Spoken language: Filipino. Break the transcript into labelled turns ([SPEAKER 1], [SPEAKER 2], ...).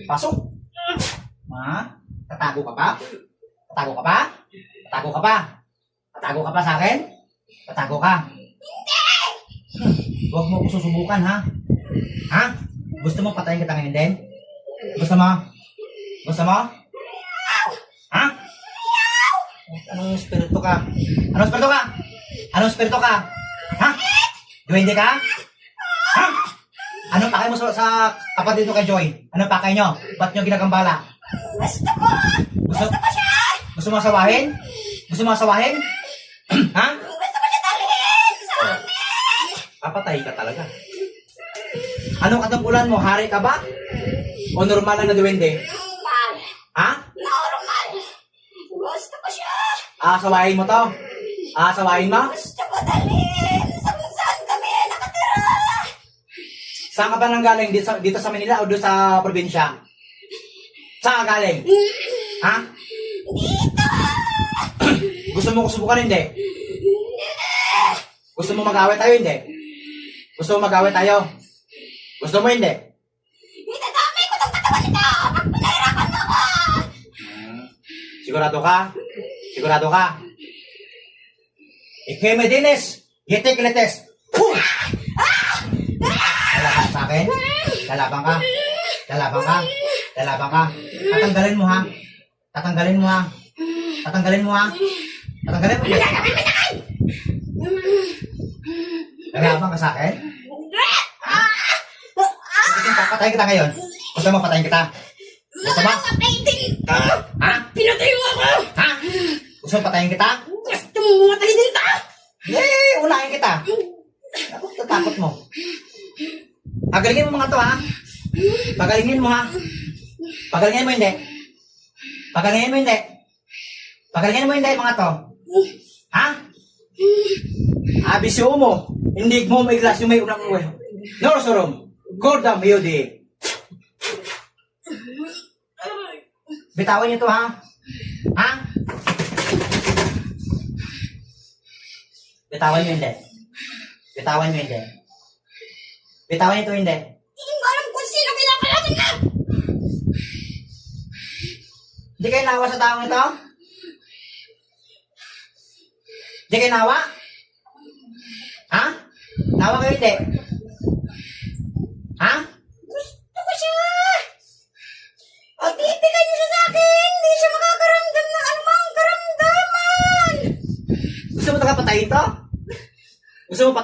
[SPEAKER 1] Pasok. Ha? Tatago ka pa? Tatago ka pa? Tatago ka pa? Tatago ka pa sa akin? Tatago ka? Huwag mo ko susubukan, ha? Ha? Gusto mo patayin kita ngayon din? Gusto mo? Gusto mo? Ha? Anong espiritu ka? Anong espiritu ka? Anong espiritu ka? Ha? Duwende ka? Ha? Anong pakay mo sa kapatid mo kay Joy? Anong pakay nyo? Ba't nyo ginagambala?
[SPEAKER 2] Gusto ko! Gusto ko siya!
[SPEAKER 1] Gusto mo asawahin? Gusto mo asawahin? Ha?
[SPEAKER 2] Gusto ko siya dalhin sa amin!
[SPEAKER 1] Papatay ka talaga. Anong katungkulan mo? Hari ka ba? O normal lang na duwende?
[SPEAKER 2] Normal.
[SPEAKER 1] Ha?
[SPEAKER 2] Normal. Gusto ko siya.
[SPEAKER 1] Aasawahin mo to? Aasawahin mo?
[SPEAKER 2] Gusto ko dalhin sa kung saan kami nakatira.
[SPEAKER 1] Saan ka ba nang galing? Dito sa Manila o doon sa probinsya? Saan ka galing? Ha?
[SPEAKER 2] Dito!
[SPEAKER 1] Gusto mo ko subukan? Hindi. Gusto mo mag-away tayo? Hindi. Gusto mo mag-away tayo? Gusto mo? Hindi.
[SPEAKER 2] Itadami ko itong katawan nito pag pinahirapan mo ako.
[SPEAKER 1] Sigurado ka? Sigurado ka? Ikaw may dinis. Yitik lites. Puh! Lalaban sa akin? Lalaban ka? Lalaban ka? Lalaban ka? Tatanggalin mo, ha? Tatanggalin mo, ha? Tatanggalin mo, ha? Tatanggalin mo. Lalaban ka sa akin? Gusto mo papatayin kita ngayon? Gusto mo patayin kita? Gusto mo? Ha?
[SPEAKER 2] Pinatay mo ako!
[SPEAKER 1] Ha? Gusto mo patayin kita?
[SPEAKER 2] Gusto mo matay din ta?
[SPEAKER 1] Eh, unahin kita. Ako, tatakot mo. Pagalingin mo mga to, ha? Pagalingin mo, ha? Pagalingin mo, hindi. Pagalingin mo, hindi. Pagalingin mo, hindi, mga to. Ha? Abisyo mo. Hindi mo may glas yung may unang uwi. Norosorom. Gordam, yodi. Bitawan niyo to, ha? Ha? Bitawan niyo, hindi. Bitawan niyo, hindi. Bitawan niyo to, hindi.
[SPEAKER 2] Hindi ko alam kung sino pinapalaban na!
[SPEAKER 1] Hindi kayo nawa sa taong ito? Hindi kayo nawa? Ha? Nawa kayo, hindi? Ha?
[SPEAKER 2] Gusto ko siya! Pagbibigay niyo siya sa akin! Hindi siya makakaramdam ng anumang karamdaman!
[SPEAKER 1] Gusto mo talaga patayin to? Gusto mo patayin?